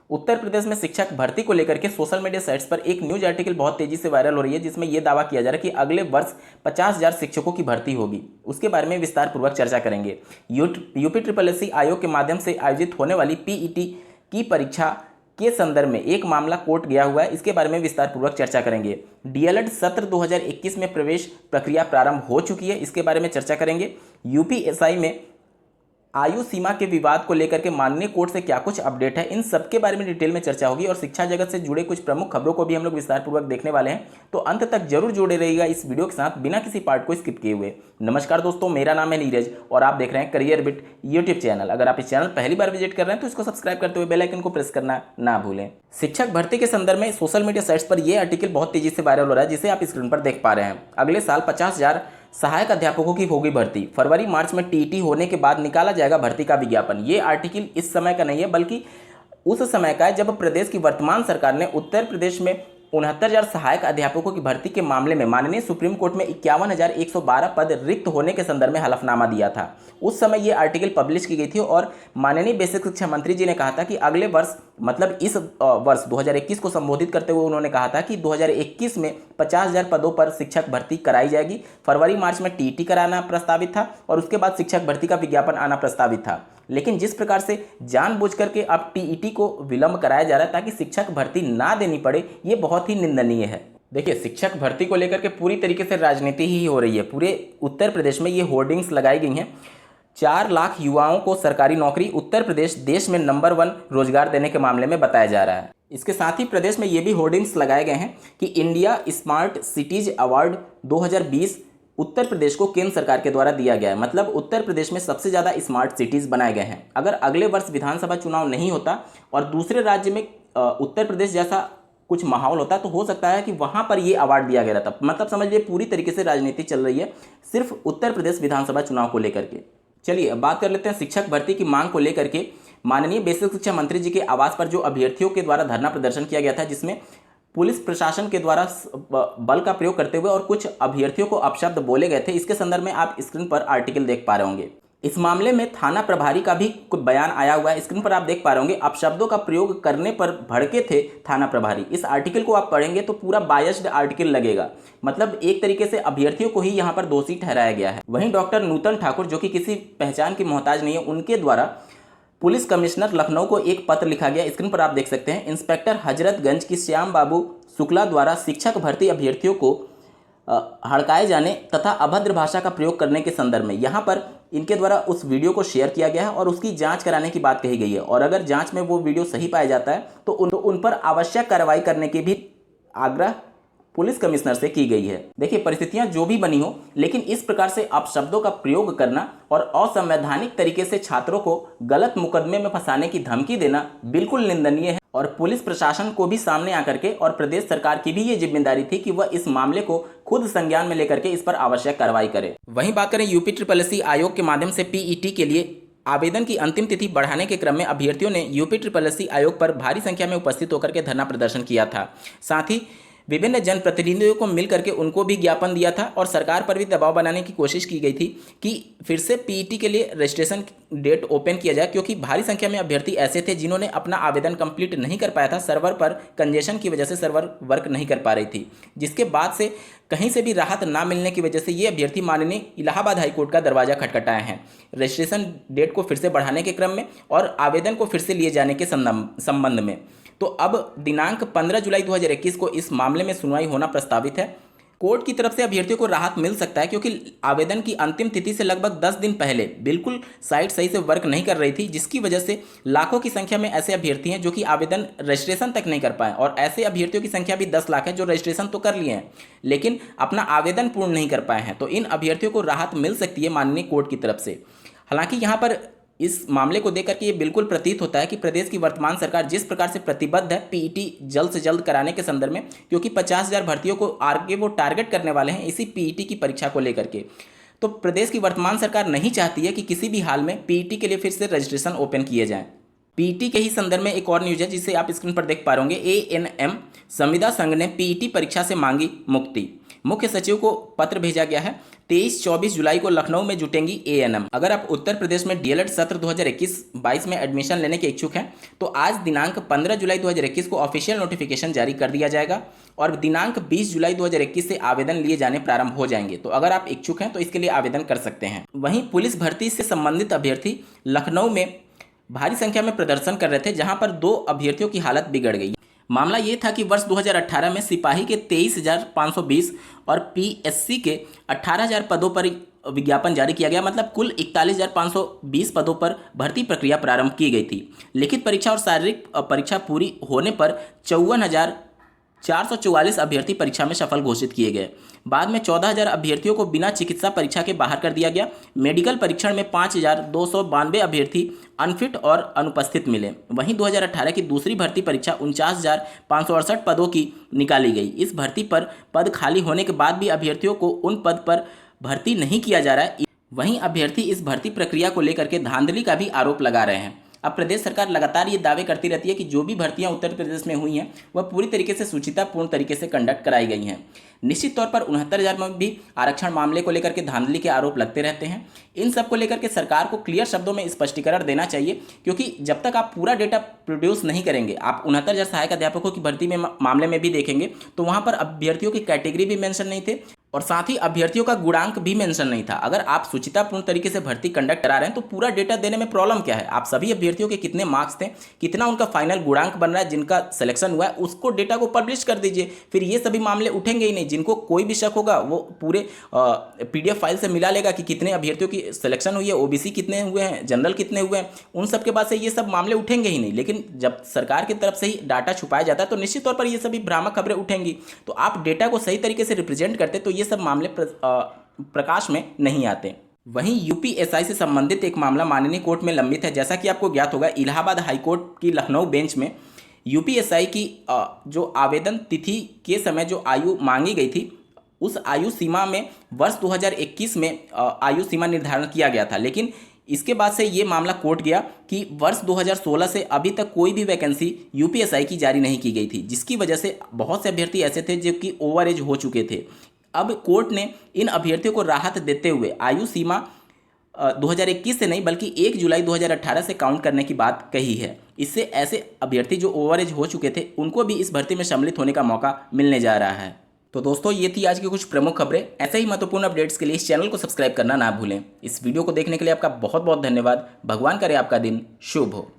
उत्तर प्रदेश में शिक्षक भर्ती को लेकर के सोशल मीडिया साइट्स पर एक न्यूज आर्टिकल बहुत तेजी से वायरल हो रही है, जिसमें यह दावा किया जा रहा है कि अगले वर्ष 50,000 शिक्षकों की भर्ती होगी। उसके बारे में विस्तार पूर्वक चर्चा करेंगे। यूपी ट्रिपल एससी आयोग के माध्यम से आयोजित होने वाली पीईटी की परीक्षा के संदर्भ में एक मामला कोर्ट गया हुआ है, इसके बारे में विस्तार पूर्वक चर्चा करेंगे। डीएलएड सत्र 2021 में प्रवेश प्रक्रिया प्रारंभ हो चुकी है, इसके बारे में चर्चा करेंगे। यूपीएससी में आयु सीमा के विवाद को लेकर के माननीय कोर्ट से क्या कुछ अपडेट है, इन सब के बारे में डिटेल में चर्चा होगी और शिक्षा जगत से जुड़े कुछ प्रमुख खबरों को भी हम लोग विस्तार पूर्वक देखने वाले हैं। तो अंत तक जरूर जुड़े रहिएगा इस वीडियो के साथ, बिना किसी पार्ट को स्किप किए हुए। नमस्कार दोस्तों, मेरा नाम है नीरज और आप देख रहे हैं करियर बिट यूट्यूब चैनल। अगर आप इस चैनल पहली बार विजिट कर रहे हैं तो इसको सब्सक्राइब करते हुए बेल आइकन को प्रेस करना ना भूलें। शिक्षक भर्ती के संदर्भ में सोशल मीडिया साइट्स पर यह आर्टिकल बहुत तेजी से वायरल हो रहा है, जिसे आप स्क्रीन पर देख पा रहे हैं। अगले साल 50,000 सहायक अध्यापकों की होगी भर्ती। फरवरी मार्च में टीईटी होने के बाद निकाला जाएगा भर्ती का विज्ञापन। ये आर्टिकल इस समय का नहीं है, बल्कि उस समय का है जब प्रदेश की वर्तमान सरकार ने उत्तर प्रदेश में 69,000 सहायक अध्यापकों की भर्ती के मामले में माननीय सुप्रीम कोर्ट में 51,112 पद रिक्त होने के संदर्भ में हलफनामा दिया था। उस समय ये आर्टिकल पब्लिश की गई थी और माननीय बेसिक शिक्षा मंत्री जी ने कहा था कि अगले वर्ष, मतलब इस वर्ष 2021 को संबोधित करते हुए उन्होंने कहा था कि 2021 में 50,000 पदों पर शिक्षक भर्ती कराई जाएगी। फरवरी मार्च में टीईटी कराना प्रस्तावित था और उसके बाद शिक्षक भर्ती का विज्ञापन आना प्रस्तावित था। लेकिन जिस प्रकार से जानबूझ करके अब टीईटी को विलंब कराया जा रहा है ताकि शिक्षक भर्ती ना देनी पड़े, ये बहुत ही निंदनीय है। देखिए, शिक्षक भर्ती को लेकर के पूरी तरीके से राजनीति ही हो रही है। पूरे उत्तर प्रदेश में ये होर्डिंग्स लगाई गई हैं। 4 लाख युवाओं को सरकारी नौकरी, उत्तर प्रदेश देश में नंबर 1 रोजगार देने के मामले में बताया जा रहा है। इसके साथ ही प्रदेश में ये भी होर्डिंग्स लगाए गए हैं कि India smart cities award 2020 Uttar Pradesh को केंद्र सरकार के द्वारा दिया गया है। मतलब उत्तर प्रदेश में सबसे ज़्यादा स्मार्ट सिटीज़ बनाए गए हैं। अगर अगले वर्ष विधानसभा चुनाव नहीं होता और दूसरे राज्य में उत्तर प्रदेश जैसा कुछ माहौल होता तो हो सकता है कि वहाँ पर ये अवार्ड दिया गया था। मतलब समझ लीजिए पूरी तरीके से राजनीति चल रही है सिर्फ उत्तर प्रदेश विधानसभा चुनाव को लेकर के। चलिए अब बात कर लेते हैं शिक्षक भर्ती की मांग को लेकर के। माननीय बेसिक शिक्षा मंत्री जी के आवास पर जो अभ्यर्थियों के द्वारा धरना प्रदर्शन किया गया था, जिसमें पुलिस प्रशासन के द्वारा बल का प्रयोग करते हुए और कुछ अभ्यर्थियों को अपशब्द बोले गए थे, इसके संदर्भ में आप स्क्रीन पर आर्टिकल देख पा रहे होंगे। इस मामले में थाना प्रभारी का भी कुछ बयान आया हुआ है, स्क्रीन पर आप देख पा रहे होंगे। अपशब्दों का प्रयोग करने पर भड़के थे थाना प्रभारी। इस आर्टिकल को आप पढ़ेंगे तो पूरा बायस्ड आर्टिकल लगेगा। मतलब एक तरीके से अभ्यर्थियों को ही यहाँ पर दोषी ठहराया गया है। वहीं डॉक्टर नूतन ठाकुर, जो कि किसी पहचान की मोहताज नहीं है, उनके द्वारा पुलिस कमिश्नर लखनऊ को एक पत्र लिखा गया। स्क्रीन पर आप देख सकते हैं। इंस्पेक्टर हजरतगंज की श्याम बाबू शुक्ला द्वारा शिक्षक भर्ती अभ्यर्थियों को हड़काए जाने तथा अभद्र भाषा का प्रयोग करने के संदर्भ में यहाँ पर इनके द्वारा उस वीडियो को शेयर किया गया है और उसकी जांच कराने की बात कही गई है। और अगर जांच में वो वीडियो सही पाया जाता है तो उन पर आवश्यक कार्रवाई करने की भी आग्रह पुलिस कमिश्नर से की गई है। देखिए, परिस्थितियां जो भी बनी हो, लेकिन इस प्रकार से अपशब्दों का प्रयोग करना और असंवैधानिक तरीके से छात्रों को गलत मुकदमे में फंसाने की धमकी देना बिल्कुल निंदनीय है। और पुलिस प्रशासन को भी सामने आकर के और प्रदेश सरकार की भी ये जिम्मेदारी थी कि वह इस मामले को खुद संज्ञान में लेकर के इस पर आवश्यक कार्रवाई करे। वहीं बात करें यूपी ट्रिपल एससी आयोग के माध्यम से पीईटी के लिए आवेदन की अंतिम तिथि बढ़ाने के क्रम में अभ्यर्थियों ने यूपी ट्रिपल एससी आयोग पर भारी संख्या में उपस्थित होकर के धरना प्रदर्शन किया था। साथ ही विभिन्न जनप्रतिनिधियों को मिल करके उनको भी ज्ञापन दिया था और सरकार पर भी दबाव बनाने की कोशिश की गई थी कि फिर से पीईटी के लिए रजिस्ट्रेशन डेट ओपन किया जाए, क्योंकि भारी संख्या में अभ्यर्थी ऐसे थे जिन्होंने अपना आवेदन कंप्लीट नहीं कर पाया था। सर्वर पर कंजेशन की वजह से सर्वर वर्क नहीं कर पा रही थी, जिसके बाद से कहीं से भी राहत ना मिलने की वजह से ये अभ्यर्थी माननीय इलाहाबाद हाईकोर्ट का दरवाजा खटखटाए हैं रजिस्ट्रेशन डेट को फिर से बढ़ाने के क्रम में और आवेदन को फिर से लिए जाने के संबंध में। तो अब दिनांक 15 जुलाई 2021 को इस मामले में सुनवाई होना प्रस्तावित है। कोर्ट की तरफ से अभ्यर्थियों को राहत मिल सकता है, क्योंकि आवेदन की अंतिम तिथि से लगभग 10 दिन पहले बिल्कुल साइट सही से वर्क नहीं कर रही थी, जिसकी वजह से लाखों की संख्या में ऐसे अभ्यर्थी हैं जो कि आवेदन रजिस्ट्रेशन तक नहीं कर पाए। और ऐसे अभ्यर्थियों की संख्या भी 10 लाख है जो रजिस्ट्रेशन तो कर लिए हैं लेकिन अपना आवेदन पूर्ण नहीं कर पाए हैं। तो इन अभ्यर्थियों को राहत मिल सकती है माननीय कोर्ट की तरफ से। हालांकि यहाँ पर इस मामले को देख करके ये बिल्कुल प्रतीत होता है कि प्रदेश की वर्तमान सरकार जिस प्रकार से प्रतिबद्ध है पीईटी जल्द से जल्द कराने के संदर्भ में, क्योंकि 50,000 भर्तियों को आगे वो टारगेट करने वाले हैं इसी पीईटी की परीक्षा को लेकर के। तो प्रदेश की वर्तमान सरकार नहीं चाहती है कि किसी भी हाल में पीईटी के लिए फिर से रजिस्ट्रेशन ओपन किए जाएं। पीईटी के ही संदर्भ में एक और न्यूज है जिसे आप स्क्रीन पर देख पा रहे होंगे। एएनएम संविदा संघ ने पीईटी परीक्षा से मांगी मुक्ति। मुख्य सचिव को पत्र भेजा गया है। 23-24 जुलाई को लखनऊ में जुटेंगी एएनएम। अगर आप उत्तर प्रदेश में डीएलएड सत्र 2021-22 में एडमिशन लेने के इच्छुक हैं तो आज दिनांक 15 जुलाई 2021 को ऑफिशियल नोटिफिकेशन जारी कर दिया जाएगा और दिनांक 20 जुलाई 2021 से आवेदन लिए जाने प्रारंभ हो जाएंगे। तो अगर आप इच्छुक हैं तो इसके लिए आवेदन कर सकते हैं। वहीं पुलिस भर्ती से संबंधित अभ्यर्थी लखनऊ में भारी संख्या में प्रदर्शन कर रहे थे, जहां पर 2 अभ्यर्थियों की हालत बिगड़ गई। मामला ये था कि वर्ष 2018 में सिपाही के 23,520 और पीएससी के 18,000 पदों पर विज्ञापन जारी किया गया। मतलब कुल 41,520 पदों पर भर्ती प्रक्रिया प्रारंभ की गई थी। लिखित परीक्षा और शारीरिक परीक्षा पूरी होने पर 54,444 अभ्यर्थी परीक्षा में सफल घोषित किए गए। बाद में 14,000 अभ्यर्थियों को बिना चिकित्सा परीक्षा के बाहर कर दिया गया। मेडिकल परीक्षण में 5,292 अभ्यर्थी अनफिट और अनुपस्थित मिले। वहीं 2018 की दूसरी भर्ती परीक्षा 49,568 पदों की निकाली गई। इस भर्ती पर पद खाली होने के बाद भी अभ्यर्थियों को उन पद पर भर्ती नहीं किया जा रहा है। वहीं अभ्यर्थी इस भर्ती प्रक्रिया को लेकर के धांधली का भी आरोप लगा रहे हैं। अब प्रदेश सरकार लगातार ये दावे करती रहती है कि जो भी भर्तियां उत्तर प्रदेश में हुई हैं वह पूरी तरीके से सुचितापूर्ण तरीके से कंडक्ट कराई गई हैं। निश्चित तौर पर 69,000 में भी आरक्षण मामले को लेकर के धांधली के आरोप लगते रहते हैं। इन सब को लेकर के सरकार को क्लियर शब्दों में स्पष्टीकरण देना चाहिए, क्योंकि जब तक आप पूरा डेटा प्रोड्यूस नहीं करेंगे, आप 69,000 सहायक अध्यापकों की भर्ती में मामले में भी देखेंगे तो वहाँ पर अभ्यर्थियों की कैटेगरी भी मेंशन नहीं थे और साथ ही अभ्यर्थियों का गुणांक भी मेंशन नहीं था। अगर आप सुचितापूर्ण तरीके से भर्ती कंडक्ट करा रहे हैं तो पूरा डेटा देने में प्रॉब्लम क्या है? आप सभी अभ्यर्थियों के कितने मार्क्स थे, कितना उनका फाइनल गुणांक बन रहा है, जिनका सिलेक्शन हुआ है उसको डेटा को पब्लिश कर दीजिए। फिर ये सभी मामले उठेंगे ही नहीं। जिनको कोई भी शक होगा वो पूरे पीडीएफ फाइल से मिला लेगा कि कितने अभ्यर्थियों की सिलेक्शन हुई है, ओबीसी कितने हुए हैं, जनरल कितने हुए हैं, उन सब के बाद से ये सब मामले उठेंगे ही नहीं। लेकिन जब सरकार की तरफ से ही डाटा छुपाया जाता है तो निश्चित तौर पर ये सभी भ्रामक खबरें उठेंगी। तो आप डेटा को सही तरीके से रिप्रेजेंट करते तो ये सब मामले प्रकाश में नहीं आते। वहीं यूपीएसआई से संबंधित एक मामला माननीय कोर्ट में लंबित है। जैसा कि आपको ज्ञात होगा, इलाहाबाद हाईकोर्ट की लखनऊ बेंच में यूपीएसआई की जो आवेदन तिथि के समय जो आयु मांगी गई थी, उस आयु सीमा में वर्ष 2021 में आयु सीमा निर्धारण किया गया था। लेकिन इसके बाद से ये मामला कोर्ट गया कि वर्ष 2016 से अभी तक कोई भी वैकेंसी यूपीएसआई की जारी नहीं की गई थी, जिसकी वजह से बहुत से अभ्यर्थी ऐसे थे जो कि ओवर एज हो चुके थे। अब कोर्ट ने इन अभ्यर्थियों को राहत देते हुए आयु सीमा 2021 से नहीं बल्कि 1 जुलाई 2018 से काउंट करने की बात कही है। इससे ऐसे अभ्यर्थी जो ओवर एज हो चुके थे उनको भी इस भर्ती में सम्मिलित होने का मौका मिलने जा रहा है। तो दोस्तों, ये थी आज की कुछ प्रमुख खबरें। ऐसे ही महत्वपूर्ण अपडेट्स के लिए इस चैनल को सब्सक्राइब करना ना भूलें। इस वीडियो को देखने के लिए आपका बहुत बहुत धन्यवाद। भगवान करे आपका दिन शुभ हो।